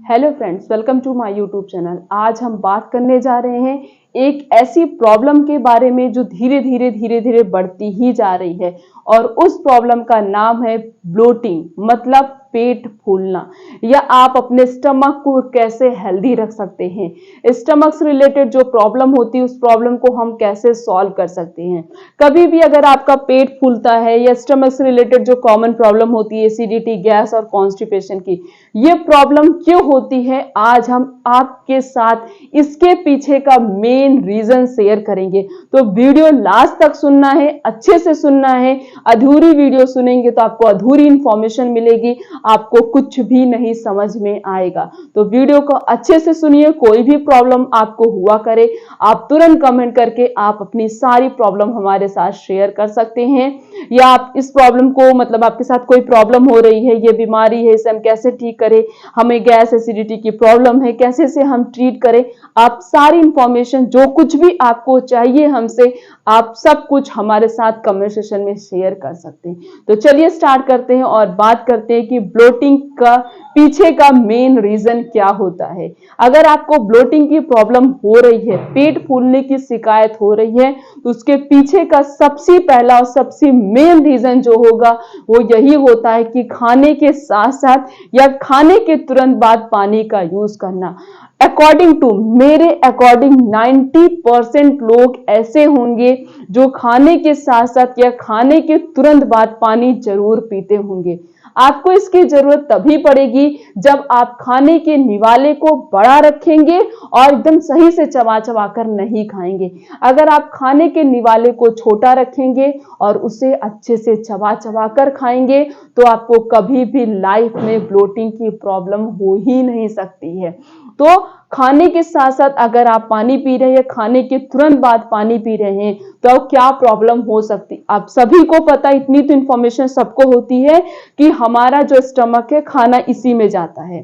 Hello friends, welcome to my YouTube channel. आज हम बात करने जा रहे हैं एक ऐसी प्रॉब्लम के बारे में जो धीरे धीरे बढ़ती ही जा रही है और उस प्रॉब्लम का नाम है ब्लोटिंग, मतलब पेट फूलना। या आप अपने स्टमक को कैसे हेल्दी रख सकते हैं, स्टमक से रिलेटेड जो प्रॉब्लम होती है उस प्रॉब्लम को हम कैसे सॉल्व कर सकते हैं। कभी भी अगर आपका पेट फूलता है या स्टमक से रिलेटेड जो कॉमन प्रॉब्लम होती है, एसिडिटी, गैस और कॉन्स्टिपेशन की, ये प्रॉब्लम क्यों होती है, आज हम आपके साथ इसके पीछे का मेन रीजन शेयर करेंगे। तो वीडियो लास्ट तक सुनना है, अच्छे से सुनना है। अधूरी वीडियो सुनेंगे तो आपको अधूरी इंफॉर्मेशन मिलेगी, आपको कुछ भी नहीं समझ में आएगा। तो वीडियो को अच्छे से सुनिए। कोई भी प्रॉब्लम आपको हुआ करे, आप तुरंत कमेंट करके आप अपनी सारी प्रॉब्लम हमारे साथ शेयर कर सकते हैं। या आप इस प्रॉब्लम को, मतलब आपके साथ कोई प्रॉब्लम हो रही है, ये बीमारी है, इसे हम कैसे ठीक करें, हमें गैस एसिडिटी की प्रॉब्लम है, कैसे से हम ट्रीट करें, आप सारी इंफॉर्मेशन जो कुछ भी आपको चाहिए हमसे, आप सब कुछ हमारे साथ कमेंट सेक्शन में शेयर कर सकते हैं। तो चलिए स्टार्ट करते हैं और बात करते हैं कि ब्लोटिंग का पीछे का मेन रीजन क्या होता है। अगर आपको ब्लोटिंग की प्रॉब्लम हो रही है, पेट फूलने की शिकायत हो रही है, तो उसके पीछे का सबसे पहला और सबसे मेन रीजन जो होगा वो यही होता है कि खाने के साथ साथ या खाने के तुरंत बाद पानी का यूज करना। अकॉर्डिंग टू, मेरे अकॉर्डिंग 90% लोग ऐसे होंगे जो खाने के साथ साथ या खाने के तुरंत बाद पानी जरूर पीते होंगे। आपको इसकी जरूरत तभी पड़ेगी जब आप खाने के निवाले को बड़ा रखेंगे और एकदम सही से चबा चबा कर नहीं खाएंगे। अगर आप खाने के निवाले को छोटा रखेंगे और उसे अच्छे से चबा चबा कर खाएंगे तो आपको कभी भी लाइफ में ब्लोटिंग की प्रॉब्लम हो ही नहीं सकती है। तो खाने के साथ साथ अगर आप पानी पी रहे हैं या खाने के तुरंत बाद पानी पी रहे हैं तो क्या प्रॉब्लम हो सकती, आप सभी को पता, इतनी तो इंफॉर्मेशन सबको होती है कि हमारा जो स्टमक है, खाना इसी में जाता है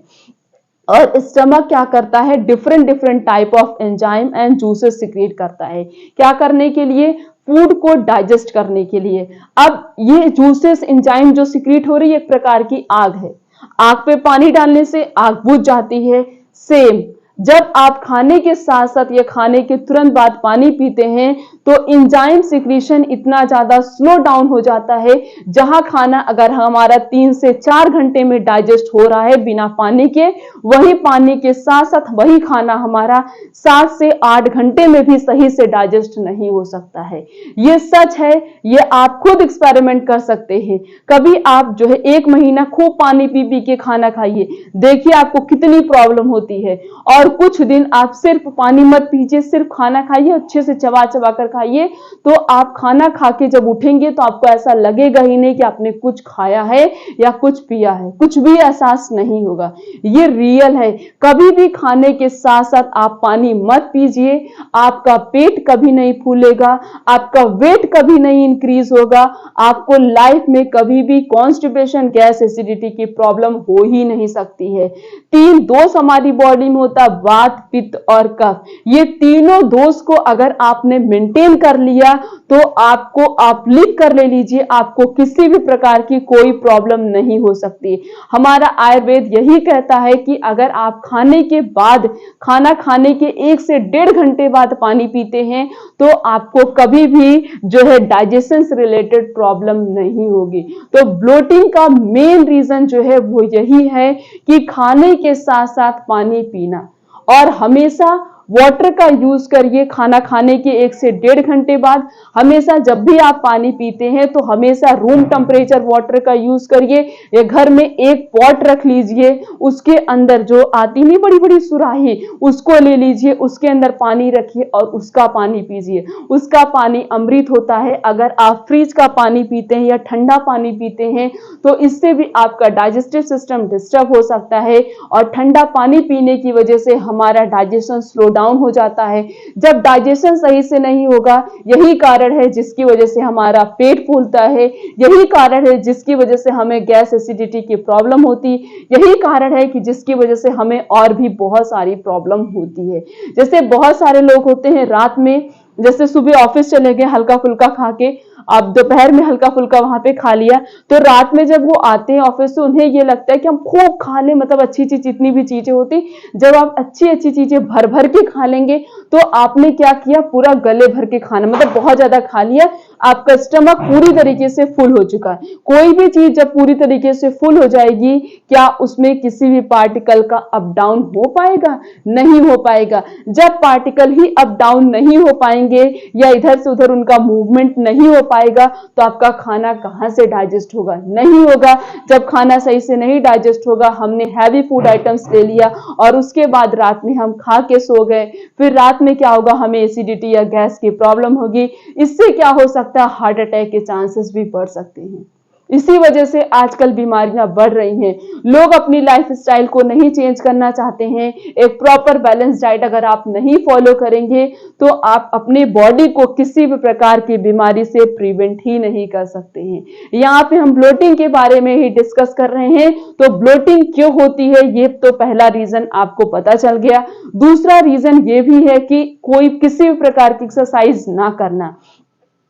और स्टमक क्या करता है, different type of enzyme and juices secrete करता है। क्या करने के लिए? फूड को डाइजेस्ट करने के लिए। अब ये जूसेस एंजाइम जो सिक्रिएट हो रही है, एक प्रकार की आग है। आग पे पानी डालने से आग बुझ जाती है। सेम जब आप खाने के साथ साथ या खाने के तुरंत बाद पानी पीते हैं तो एंजाइम सिक्रीशन इतना ज्यादा स्लो डाउन हो जाता है, जहां खाना अगर हमारा 3 से 4 घंटे में डाइजेस्ट हो रहा है बिना पानी के, वही पानी के साथ साथ वही खाना हमारा 7 से 8 घंटे में भी सही से डाइजेस्ट नहीं हो सकता है। ये सच है, ये आप खुद एक्सपेरिमेंट कर सकते हैं। कभी आप जो है 1 महीना खूब पानी पी पी के खाना खाइए, देखिए आपको कितनी प्रॉब्लम होती है। और कुछ दिन आप सिर्फ पानी मत पीजिए, सिर्फ खाना खाइए, अच्छे से चबा चबा कर खाइए, तो आप खाना खा के जब उठेंगे तो आपको ऐसा लगेगा ही नहीं कि आपने कुछ खाया है या कुछ पिया है, कुछ भी एहसास नहीं होगा। ये रियल है। कभी भी खाने के साथ साथ आप पानी मत पीजिए, आपका पेट कभी नहीं फूलेगा, आपका वेट कभी नहीं इंक्रीज होगा, आपको लाइफ में कभी भी कॉन्स्टिपेशन, गैस, एसिडिटी की प्रॉब्लम हो ही नहीं सकती है। 3 दोष हमारी बॉडी में होता, वात, पित्त और कफ। ये तीनों दोष को अगर आपने मेंटेन कर लिया तो आपको, आप लिख कर ले लीजिए, आपको किसी भी प्रकार की कोई प्रॉब्लम नहीं हो सकती। हमारा आयुर्वेद यही कहता है कि अगर आप खाने के बाद, खाना खाने के 1 से 1.5 घंटे बाद पानी पीते हैं तो आपको कभी भी जो है डाइजेशन से रिलेटेड प्रॉब्लम नहीं होगी। तो ब्लोटिंग का मेन रीजन जो है वो यही है कि खाने के साथ साथ पानी पीना, और हमेशा वाटर का यूज करिए। खाना खाने के 1 से 1.5 घंटे बाद हमेशा जब भी आप पानी पीते हैं तो हमेशा रूम टेम्परेचर वाटर का यूज करिए। या घर में एक पॉट रख लीजिए, उसके अंदर जो आती नहीं बड़ी बड़ी सुराही, उसको ले लीजिए, उसके अंदर पानी रखिए और उसका पानी पीजिए। उसका पानी अमृत होता है। अगर आप फ्रिज का पानी पीते हैं या ठंडा पानी पीते हैं तो इससे भी आपका डाइजेस्टिव सिस्टम डिस्टर्ब हो सकता है और ठंडा पानी पीने की वजह से हमारा डाइजेशन स्लो डाउन हो जाता है। जब डाइजेशन सही से नहीं होगा, यही कारण है जिसकी वजह से हमारा पेट फूलता है, यही कारण है जिसकी वजह से हमें गैस एसिडिटी की प्रॉब्लम होती, यही कारण है कि जिसकी वजह से हमें और भी बहुत सारी प्रॉब्लम होती है। जैसे बहुत सारे लोग होते हैं रात में, जैसे सुबह ऑफिस चले गए हल्का फुल्का खा के, आप दोपहर में हल्का फुल्का वहां पे खा लिया, तो रात में जब वो आते हैं ऑफिस से उन्हें ये लगता है कि हम खूब खा लें, मतलब अच्छी अच्छी जितनी भी चीजें होती, जब आप अच्छी अच्छी चीजें भर भर के खा लेंगे तो आपने क्या किया, पूरा गले भर के खाना, मतलब बहुत ज्यादा खा लिया, आपका स्टमक पूरी तरीके से फुल हो चुका है। कोई भी चीज जब पूरी तरीके से फुल हो जाएगी, क्या उसमें किसी भी पार्टिकल का अप डाउन हो पाएगा? नहीं हो पाएगा। जब पार्टिकल ही अप डाउन नहीं हो पाएंगे या इधर से उधर उनका मूवमेंट नहीं हो पाएगा, तो आपका खाना कहां से डाइजेस्ट होगा? नहीं होगा। जब खाना सही से नहीं डाइजेस्ट होगा, हमने हैवी फूड आइटम्स ले लिया और उसके बाद रात में हम खा के सो गए, फिर रात में क्या होगा, हमें एसिडिटी या गैस की प्रॉब्लम होगी। इससे क्या हो सकता है, हार्ट अटैक के चांसेस भी बढ़ सकते हैं। इसी वजह से आजकल बीमारियां बढ़ रही हैं। लोग अपनी लाइफ स्टाइल को नहीं चेंज करना चाहते हैं। एक प्रॉपर बैलेंस डाइट अगर आप नहीं फॉलो करेंगे तो आप अपनी बॉडी को किसी भी प्रकार की बीमारी से प्रिवेंट ही नहीं कर सकते हैं। यहाँ पे हम ब्लोटिंग के बारे में ही डिस्कस कर रहे हैं। तो ब्लोटिंग क्यों होती है, ये तो पहला रीजन आपको पता चल गया। दूसरा रीजन ये भी है कि कोई किसी भी प्रकार की एक्सरसाइज ना करना।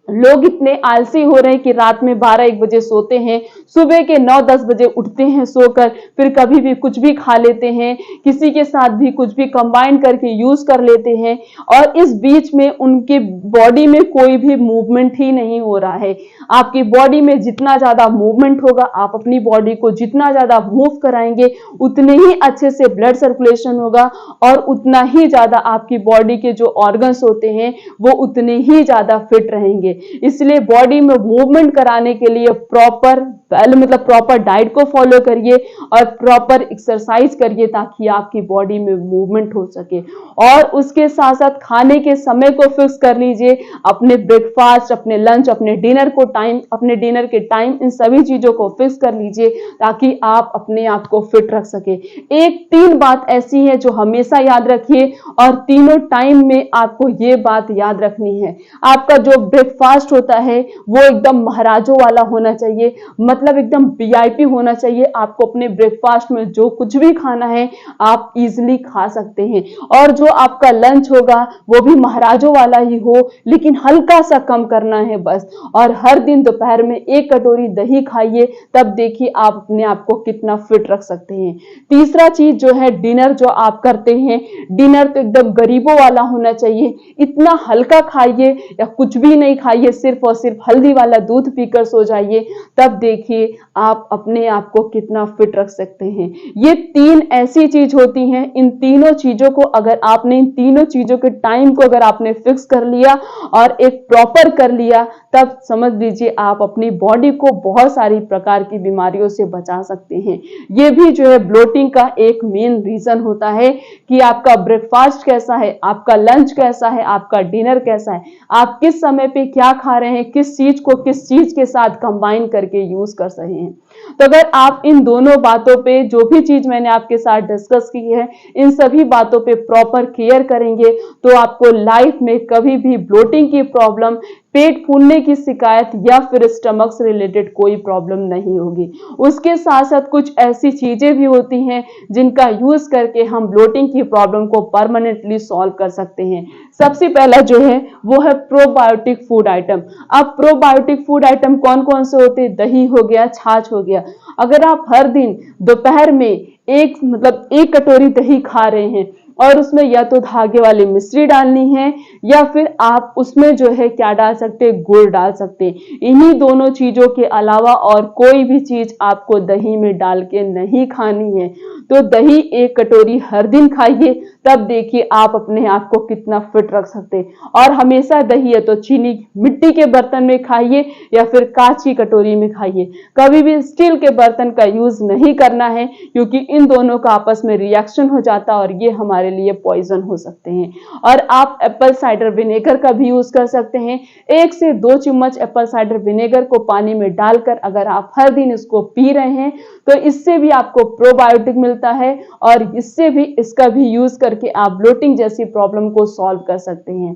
लोग इतने आलसी हो रहे हैं कि रात में 12-1 बजे सोते हैं, सुबह के 9-10 बजे उठते हैं सोकर, फिर कभी भी कुछ भी खा लेते हैं, किसी के साथ भी कुछ भी कंबाइन करके यूज कर लेते हैं, और इस बीच में उनके बॉडी में कोई भी मूवमेंट ही नहीं हो रहा है। आपकी बॉडी में जितना ज्यादा मूवमेंट होगा, आप अपनी बॉडी को जितना ज्यादा मूव कराएंगे, उतने ही अच्छे से ब्लड सर्कुलेशन होगा और उतना ही ज्यादा आपकी बॉडी के जो ऑर्गन्स होते हैं वो उतने ही ज्यादा फिट रहेंगे। इसलिए बॉडी में मूवमेंट कराने के लिए प्रॉपर डाइट को फॉलो करिए और प्रॉपर एक्सरसाइज करिए, ताकि आपकी बॉडी में मूवमेंट हो सके। और उसके साथ साथ खाने के समय को फिक्स कर लीजिए, अपने ब्रेकफास्ट, अपने लंच, अपने डिनर के टाइम, इन सभी चीजों को फिक्स कर लीजिए ताकि आप अपने आप को फिट रख सके। एक 3 बात ऐसी है जो हमेशा याद रखिए, और तीनों टाइम में आपको ये बात याद रखनी है। आपका जो ब्रेकफास्ट होता है वो एकदम महाराजों वाला होना चाहिए, मतलब एकदम वीआईपी होना चाहिए। आपको अपने ब्रेकफास्ट में जो कुछ भी खाना है आप इजीली खा सकते हैं, और जो आपका लंच होगा वो भी महाराजों वाला ही हो, लेकिन हल्का सा कम करना है बस। और हर दिन दोपहर में 1 कटोरी दही खाइए, तब देखिए आप अपने आप को कितना फिट रख सकते हैं। तीसरा चीज जो है, डिनर जो आप करते हैं, डिनर तो एकदम गरीबों वाला होना चाहिए। इतना हल्का खाइए या कुछ भी नहीं खाइए, सिर्फ और सिर्फ हल्दी वाला दूध पीकर सो जाइए, तब देखिए आप अपने आप को कितना फिट रख सकते हैं। ये 3 ऐसी चीज होती हैं, इन तीनों चीजों को अगर आपने, इन तीनों चीजों के टाइम को अगर आपने फिक्स कर लिया और एक प्रॉपर कर लिया, तब समझ लीजिए आप अपनी बॉडी को बहुत सारी प्रकार की बीमारियों से बचा सकते हैं। ये भी जो है ब्लोटिंग का एक मेन रीजन होता है कि आपका ब्रेकफास्ट कैसा है, आपका लंच कैसा है, आपका डिनर कैसा है, आप किस समय पे क्या खा रहे हैं, किस चीज को किस चीज के साथ कंबाइन करके यूज कर रहे हैं। तो अगर आप इन दोनों बातों पे, जो भी चीज मैंने आपके साथ डिस्कस की है, इन सभी बातों पे प्रॉपर केयर करेंगे, तो आपको लाइफ में कभी भी ब्लोटिंग की प्रॉब्लम, पेट फूलने की शिकायत या फिर स्टमक से रिलेटेड कोई प्रॉब्लम नहीं होगी। उसके साथ साथ कुछ ऐसी चीजें भी होती हैं जिनका यूज करके हम ब्लोटिंग की प्रॉब्लम को परमानेंटली सॉल्व कर सकते हैं। सबसे पहला जो है वो है प्रोबायोटिक फूड आइटम। अब प्रोबायोटिक फूड आइटम कौन कौन से होते हैं? दही हो गया, छाछ हो गया। अगर आप हर दिन दोपहर में 1 कटोरी दही खा रहे हैं और उसमें या तो धागे वाली मिश्री डालनी है या फिर आप उसमें जो है क्या डाल सकते हैं, गुड़ डाल सकते हैं। इन्हीं दोनों चीजों के अलावा और कोई भी चीज आपको दही में डाल के नहीं खानी है। तो दही 1 कटोरी हर दिन खाइए, तब देखिए आप अपने आप को कितना फिट रख सकते हैं। और हमेशा दही है तो चीनी मिट्टी के बर्तन में खाइए या फिर कांच की कटोरी में खाइए। कभी भी स्टील के बर्तन का यूज नहीं करना है, क्योंकि इन दोनों का आपस में रिएक्शन हो जाता है और ये हमारे लिए पॉइजन हो सकते हैं। और आप एप्पल साइडर विनेगर का भी यूज कर सकते हैं। 1 से 2 चम्मच एप्पल साइडर विनेगर को पानी में डालकर अगर आप हर दिन इसको पी रहे हैं, तो इससे भी आपको प्रोबायोटिक मिलता है और इससे भी, इसका भी यूज करके आप ब्लोटिंग जैसी प्रॉब्लम को सॉल्व कर सकते हैं।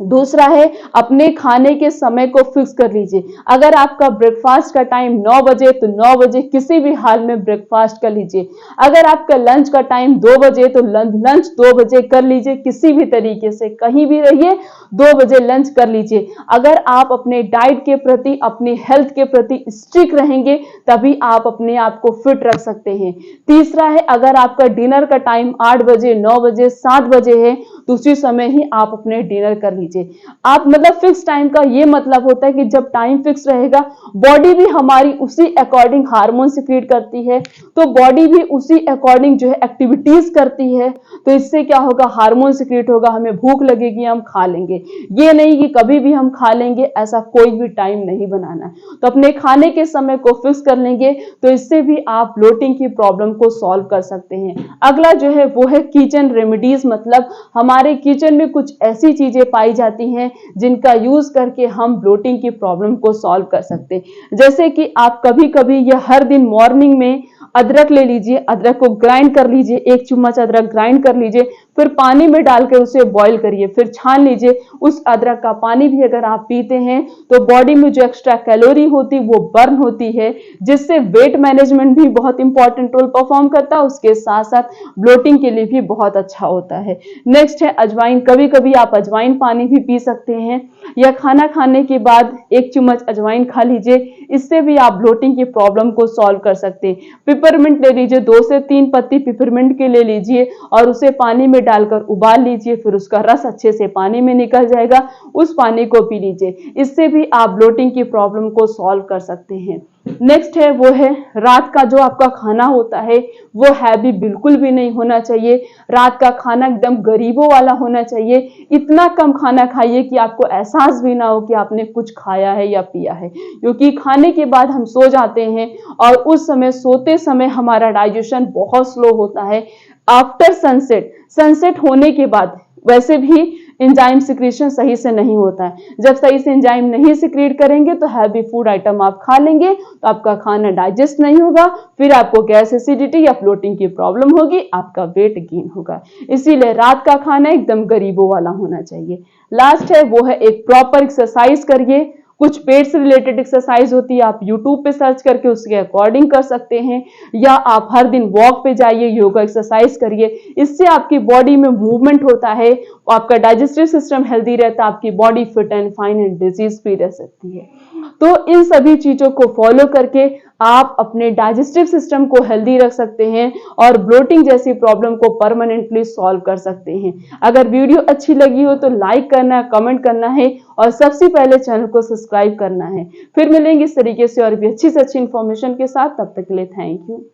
दूसरा है अपने खाने के समय को फिक्स कर लीजिए। अगर आपका ब्रेकफास्ट का टाइम 9 बजे तो 9 बजे किसी भी हाल में ब्रेकफास्ट कर लीजिए। अगर आपका लंच का टाइम 2 बजे तो लंच 2 बजे कर लीजिए, किसी भी तरीके से कहीं भी रहिए 2 बजे लंच कर लीजिए। अगर आप अपने डाइट के प्रति, अपनी हेल्थ के प्रति स्ट्रिक्ट रहेंगे तभी आप अपने आप को फिट रख सकते हैं। तीसरा है अगर आपका डिनर का टाइम 8 बजे, 9 बजे, 7 बजे है तो उसी समय ही आप अपने डिनर कर लीजिए। आप मतलब फिक्स टाइम का ये मतलब होता है कि जब टाइम फिक्स रहेगा बॉडी भी हमारी उसी अकॉर्डिंग हार्मोन सिक्रीट करती है, तो बॉडी भी उसी अकॉर्डिंग जो है एक्टिविटीज करती है, तो इससे क्या होगा, हार्मोन सिक्रीट होगा, हमें भूख लगेगी, हम खा लेंगे। ये नहीं कि कभी भी हम खा लेंगे, ऐसा कोई भी टाइम नहीं बनाना है। तो अपने खाने के समय को फिक्स कर लेंगे तो इससे भी आप ब्लोटिंग की प्रॉब्लम को सॉल्व कर सकते हैं। अगला जो है वो है किचन रेमेडीज, मतलब हमारे किचन में कुछ ऐसी चीजें पाई जाती हैं जिनका यूज करके हम ब्लोटिंग की प्रॉब्लम को सॉल्व कर सकते हैं। जैसे कि आप कभी कभी या हर दिन मॉर्निंग में अदरक ले लीजिए, अदरक को ग्राइंड कर लीजिए, 1 चम्मच अदरक ग्राइंड कर लीजिए, फिर पानी में डालकर उसे बॉईल करिए, फिर छान लीजिए। उस अदरक का पानी भी अगर आप पीते हैं तो बॉडी में जो एक्स्ट्रा कैलोरी होती वो बर्न होती है, जिससे वेट मैनेजमेंट भी बहुत इंपॉर्टेंट रोल परफॉर्म करता है, उसके साथ साथ ब्लोटिंग के लिए भी बहुत अच्छा होता है। नेक्स्ट है अजवाइन। कभी कभी आप अजवाइन पानी भी पी सकते हैं या खाना खाने के बाद 1 चम्मच अजवाइन खा लीजिए, इससे भी आप ब्लोटिंग की प्रॉब्लम को सॉल्व कर सकते हैं। पिपरमिंट ले लीजिए, 2 से 3 पत्ती पिपरमिंट के ले लीजिए और उसे पानी में डालकर उबाल लीजिए, फिर उसका रस अच्छे से पानी में निकल जाएगा, उस पानी को पी लीजिए। इससे भी आप ब्लोटिंग की प्रॉब्लम को सॉल्व कर सकते हैं। नेक्स्ट है वो है रात का जो आपका खाना होता है वो हैवी बिल्कुल भी नहीं होना चाहिए। रात का खाना एकदम गरीबों वाला होना चाहिए। इतना कम खाना खाइए कि आपको एहसास भी ना हो कि आपने कुछ खाया है या पिया है, क्योंकि खाने के बाद हम सो जाते हैं और उस समय सोते समय हमारा डाइजेशन बहुत स्लो होता है। आफ्टर सनसेट, सनसेट होने के बाद वैसे भी एंजाइम सिक्रीशन सही से नहीं होता है। जब सही से एंजाइम नहीं सिक्रीट करेंगे तो हैवी फूड आइटम आप खा लेंगे तो आपका खाना डाइजेस्ट नहीं होगा, फिर आपको गैस एसिडिटी या फ्लोटिंग की प्रॉब्लम होगी, आपका वेट गेन होगा। इसीलिए रात का खाना एकदम गरीबों वाला होना चाहिए। लास्ट है वो है एक प्रॉपर एक्सरसाइज करिए। कुछ पेट से रिलेटेड एक्सरसाइज होती है, आप YouTube पे सर्च करके उसके अकॉर्डिंग कर सकते हैं, या आप हर दिन वॉक पे जाइए, योगा एक्सरसाइज करिए। इससे आपकी बॉडी में मूवमेंट होता है, आपका डाइजेस्टिव सिस्टम हेल्दी रहता है, आपकी body fit and fine and disease free रह सकती है। तो इन सभी चीजों को फॉलो करके आप अपने डाइजेस्टिव सिस्टम को हेल्दी रख सकते हैं और ब्लोटिंग जैसी प्रॉब्लम को परमानेंटली सॉल्व कर सकते हैं। अगर वीडियो अच्छी लगी हो तो लाइक करना है, कमेंट करना है और सबसे पहले चैनल को सब्सक्राइब करना है। फिर मिलेंगे इस तरीके से और भी अच्छी से अच्छी इंफॉर्मेशन के साथ। तब तक के लिए थैंक यू।